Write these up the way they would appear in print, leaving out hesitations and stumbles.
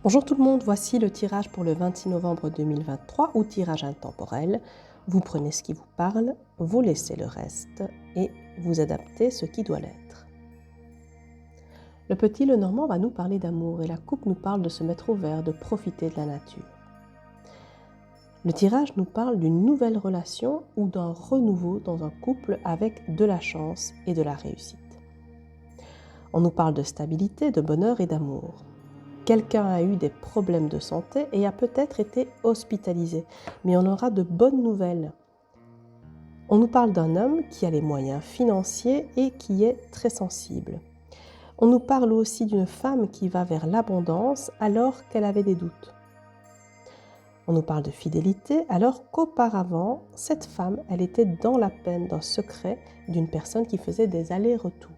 Bonjour tout le monde, voici le tirage pour le 26 novembre 2023 ou tirage intemporel. Vous prenez ce qui vous parle, vous laissez le reste et vous adaptez ce qui doit l'être. Le petit Lenormand va nous parler d'amour et la coupe nous parle de se mettre au vert, de profiter de la nature. Le tirage nous parle d'une nouvelle relation ou d'un renouveau dans un couple avec de la chance et de la réussite. On nous parle de stabilité, de bonheur et d'amour. Quelqu'un a eu des problèmes de santé et a peut-être été hospitalisé, mais on aura de bonnes nouvelles. On nous parle d'un homme qui a les moyens financiers et qui est très sensible. On nous parle aussi d'une femme qui va vers l'abondance alors qu'elle avait des doutes. On nous parle de fidélité alors qu'auparavant, cette femme, elle était dans la peine d'un secret d'une personne qui faisait des allers-retours.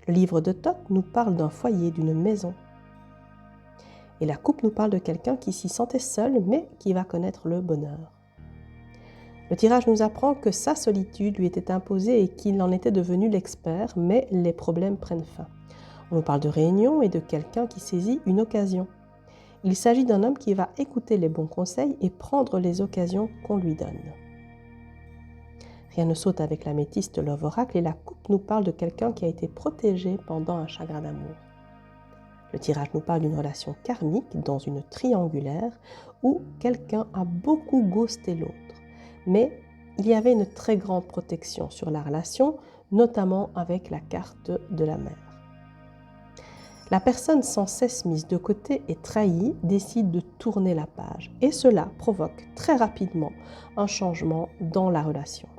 Le livre de Thoth nous parle d'un foyer, d'une maison. Et la coupe nous parle de quelqu'un qui s'y sentait seul, mais qui va connaître le bonheur. Le tirage nous apprend que sa solitude lui était imposée et qu'il en était devenu l'expert, mais les problèmes prennent fin. On nous parle de réunion et de quelqu'un qui saisit une occasion. Il s'agit d'un homme qui va écouter les bons conseils et prendre les occasions qu'on lui donne. Rien ne saute avec l'améthyste Love Oracle et la coupe nous parle de quelqu'un qui a été protégé pendant un chagrin d'amour. Le tirage nous parle d'une relation karmique dans une triangulaire où quelqu'un a beaucoup ghosté l'autre. Mais il y avait une très grande protection sur la relation, notamment avec la carte de la mer. La personne sans cesse mise de côté et trahie décide de tourner la page et cela provoque très rapidement un changement dans la relation.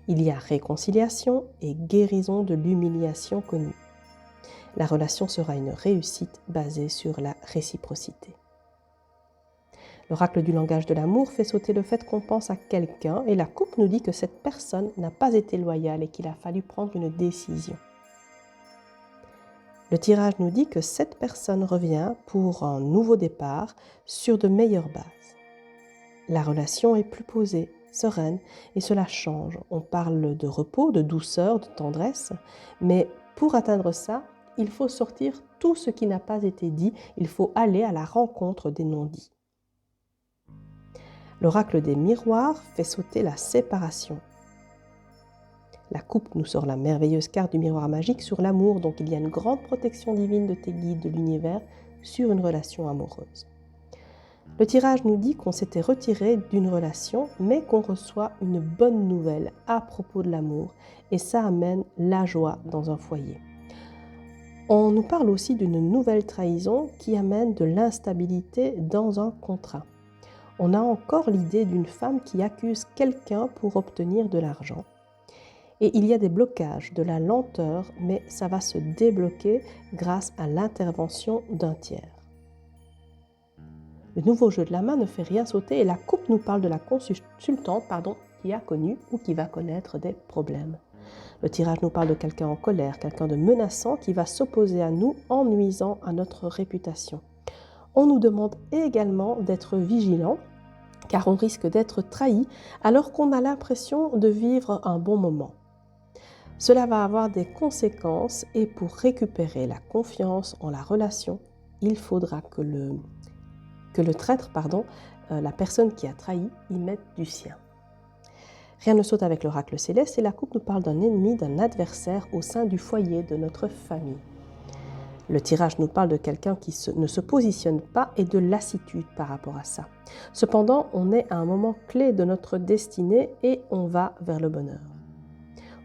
Il y a réconciliation et guérison de l'humiliation connue. La relation sera une réussite basée sur la réciprocité. L'oracle du langage de l'amour fait sauter le fait qu'on pense à quelqu'un et la coupe nous dit que cette personne n'a pas été loyale et qu'il a fallu prendre une décision. Le tirage nous dit que cette personne revient pour un nouveau départ sur de meilleures bases. La relation est plus posée, sereine et cela change. On parle de repos, de douceur, de tendresse, mais pour atteindre ça, il faut sortir tout ce qui n'a pas été dit, il faut aller à la rencontre des non-dits. L'oracle des miroirs fait sauter la séparation. La coupe nous sort la merveilleuse carte du miroir magique sur l'amour, donc il y a une grande protection divine de tes guides, de l'univers, sur une relation amoureuse. Le tirage nous dit qu'on s'était retiré d'une relation, mais qu'on reçoit une bonne nouvelle à propos de l'amour, et ça amène la joie dans un foyer. On nous parle aussi d'une nouvelle trahison qui amène de l'instabilité dans un contrat. On a encore l'idée d'une femme qui accuse quelqu'un pour obtenir de l'argent. Et il y a des blocages, de la lenteur, mais ça va se débloquer grâce à l'intervention d'un tiers. Le nouveau jeu de la main ne fait rien sauter et la coupe nous parle de la consultante qui a connu ou qui va connaître des problèmes. Le tirage nous parle de quelqu'un en colère, quelqu'un de menaçant qui va s'opposer à nous en nuisant à notre réputation. On nous demande également d'être vigilants car on risque d'être trahi alors qu'on a l'impression de vivre un bon moment. Cela va avoir des conséquences et pour récupérer la confiance en la relation, il faudra que le traître, la personne qui a trahi, y mette du sien. Rien ne saute avec l'oracle céleste et la coupe nous parle d'un ennemi, d'un adversaire au sein du foyer de notre famille. Le tirage nous parle de quelqu'un qui ne se positionne pas et de lassitude par rapport à ça. Cependant, on est à un moment clé de notre destinée et on va vers le bonheur.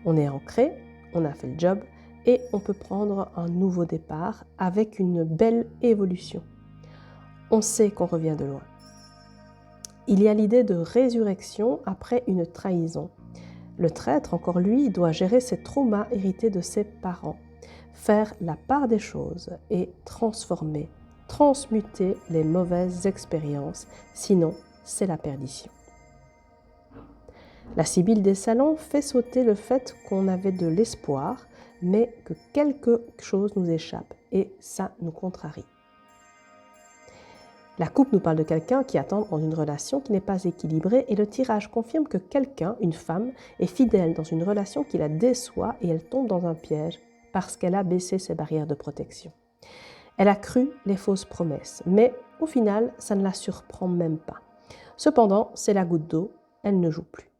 On est ancré, on a fait le job et on peut prendre un nouveau départ avec une belle évolution. On sait qu'on revient de loin. Il y a l'idée de résurrection après une trahison. Le traître, encore lui, doit gérer ses traumas hérités de ses parents, faire la part des choses et transformer, transmuter les mauvaises expériences, sinon c'est la perdition. La Sibylle des salons fait sauter le fait qu'on avait de l'espoir, mais que quelque chose nous échappe et ça nous contrarie. La coupe nous parle de quelqu'un qui attend dans une relation qui n'est pas équilibrée et le tirage confirme que quelqu'un, une femme, est fidèle dans une relation qui la déçoit et elle tombe dans un piège parce qu'elle a baissé ses barrières de protection. Elle a cru les fausses promesses, mais au final, ça ne la surprend même pas. Cependant, c'est la goutte d'eau, elle ne joue plus.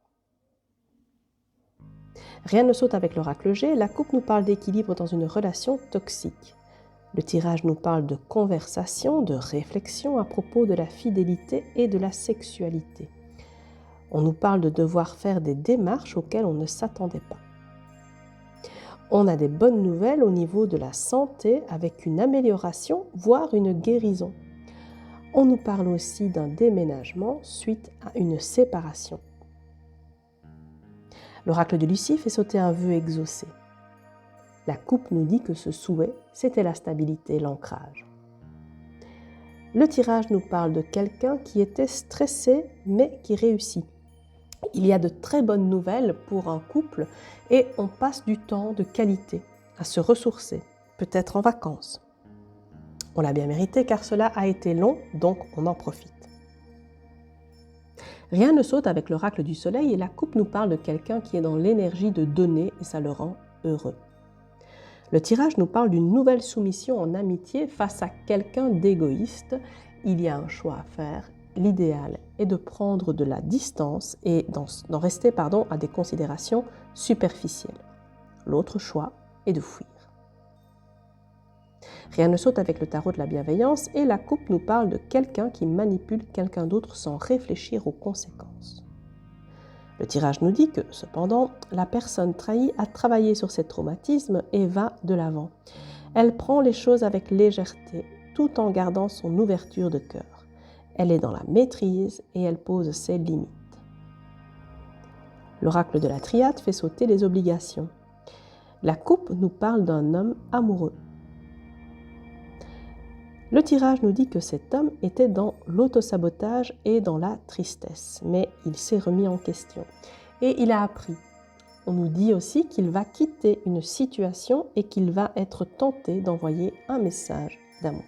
Rien ne saute avec l'oracle G, la coupe nous parle d'équilibre dans une relation toxique. Le tirage nous parle de conversation, de réflexion à propos de la fidélité et de la sexualité. On nous parle de devoir faire des démarches auxquelles on ne s'attendait pas. On a des bonnes nouvelles au niveau de la santé avec une amélioration, voire une guérison. On nous parle aussi d'un déménagement suite à une séparation. L'oracle de Lucie fait sauter un vœu exaucé. La coupe nous dit que ce souhait, c'était la stabilité, l'ancrage. Le tirage nous parle de quelqu'un qui était stressé mais qui réussit. Il y a de très bonnes nouvelles pour un couple et on passe du temps de qualité à se ressourcer, peut-être en vacances. On l'a bien mérité car cela a été long, donc on en profite. Rien ne saute avec l'oracle du soleil et la coupe nous parle de quelqu'un qui est dans l'énergie de donner et ça le rend heureux. Le tirage nous parle d'une nouvelle soumission en amitié face à quelqu'un d'égoïste. Il y a un choix à faire. L'idéal est de prendre de la distance et d'en rester à des considérations superficielles. L'autre choix est de fuir. Rien ne saute avec le tarot de la bienveillance et la coupe nous parle de quelqu'un qui manipule quelqu'un d'autre sans réfléchir aux conséquences. Le tirage nous dit que, cependant, la personne trahie a travaillé sur ses traumatismes et va de l'avant. Elle prend les choses avec légèreté, tout en gardant son ouverture de cœur. Elle est dans la maîtrise et elle pose ses limites. L'oracle de la triade fait sauter les obligations. La coupe nous parle d'un homme amoureux. Le tirage nous dit que cet homme était dans l'autosabotage et dans la tristesse, mais il s'est remis en question et il a appris. On nous dit aussi qu'il va quitter une situation et qu'il va être tenté d'envoyer un message d'amour.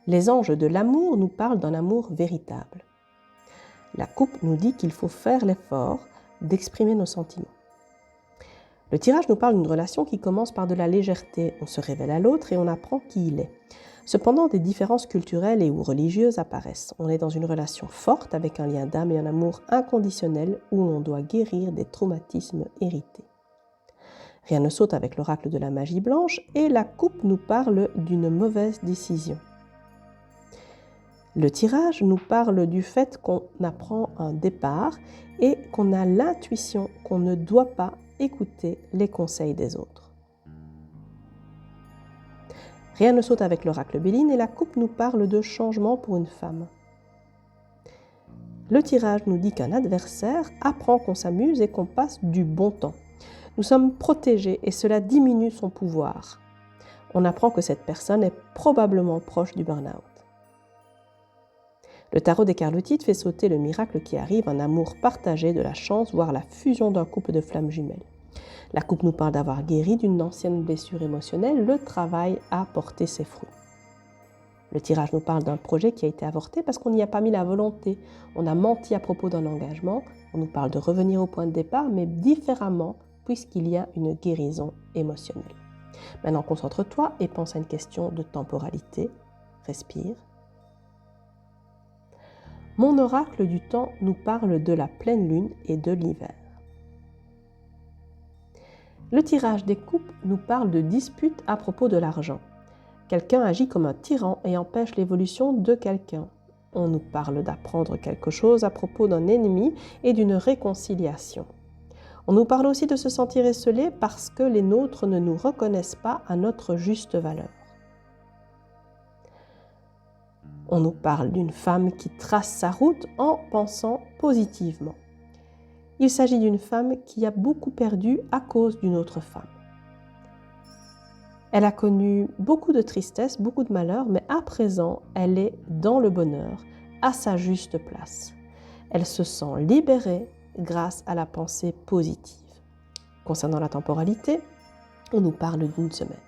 Les anges de l'amour nous parlent d'un amour véritable. La coupe nous dit qu'il faut faire l'effort d'exprimer nos sentiments. Le tirage nous parle d'une relation qui commence par de la légèreté. On se révèle à l'autre et on apprend qui il est. Cependant, des différences culturelles et ou religieuses apparaissent. On est dans une relation forte avec un lien d'âme et un amour inconditionnel où on doit guérir des traumatismes hérités. Rien ne saute avec l'oracle de la magie blanche et la coupe nous parle d'une mauvaise décision. Le tirage nous parle du fait qu'on apprend un départ et qu'on a l'intuition qu'on ne doit pas écouter les conseils des autres. Rien ne saute avec l'oracle Béline et la coupe nous parle de changement pour une femme. Le tirage nous dit qu'un adversaire apprend qu'on s'amuse et qu'on passe du bon temps. Nous sommes protégés et cela diminue son pouvoir. On apprend que cette personne est probablement proche du burn-out. Le tarot des Carlotides fait sauter le miracle qui arrive, un amour partagé, de la chance, voire la fusion d'un couple de flammes jumelles. La coupe nous parle d'avoir guéri d'une ancienne blessure émotionnelle, le travail a porté ses fruits. Le tirage nous parle d'un projet qui a été avorté parce qu'on n'y a pas mis la volonté. On a menti à propos d'un engagement, on nous parle de revenir au point de départ, mais différemment puisqu'il y a une guérison émotionnelle. Maintenant, concentre-toi et pense à une question de temporalité. Respire. Mon oracle du temps nous parle de la pleine lune et de l'hiver. Le tirage des coupes nous parle de disputes à propos de l'argent. Quelqu'un agit comme un tyran et empêche l'évolution de quelqu'un. On nous parle d'apprendre quelque chose à propos d'un ennemi et d'une réconciliation. On nous parle aussi de se sentir esseulé parce que les nôtres ne nous reconnaissent pas à notre juste valeur. On nous parle d'une femme qui trace sa route en pensant positivement. Il s'agit d'une femme qui a beaucoup perdu à cause d'une autre femme. Elle a connu beaucoup de tristesse, beaucoup de malheur, mais à présent, elle est dans le bonheur, à sa juste place. Elle se sent libérée grâce à la pensée positive. Concernant la temporalité, on nous parle d'une semaine.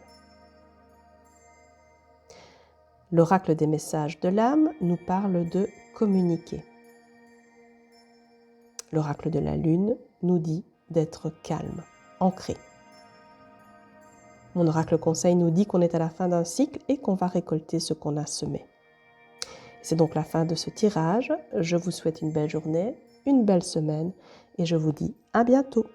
L'oracle des messages de l'âme nous parle de communiquer. L'oracle de la lune nous dit d'être calme, ancré. Mon oracle conseil nous dit qu'on est à la fin d'un cycle et qu'on va récolter ce qu'on a semé. C'est donc la fin de ce tirage. Je vous souhaite une belle journée, une belle semaine et je vous dis à bientôt.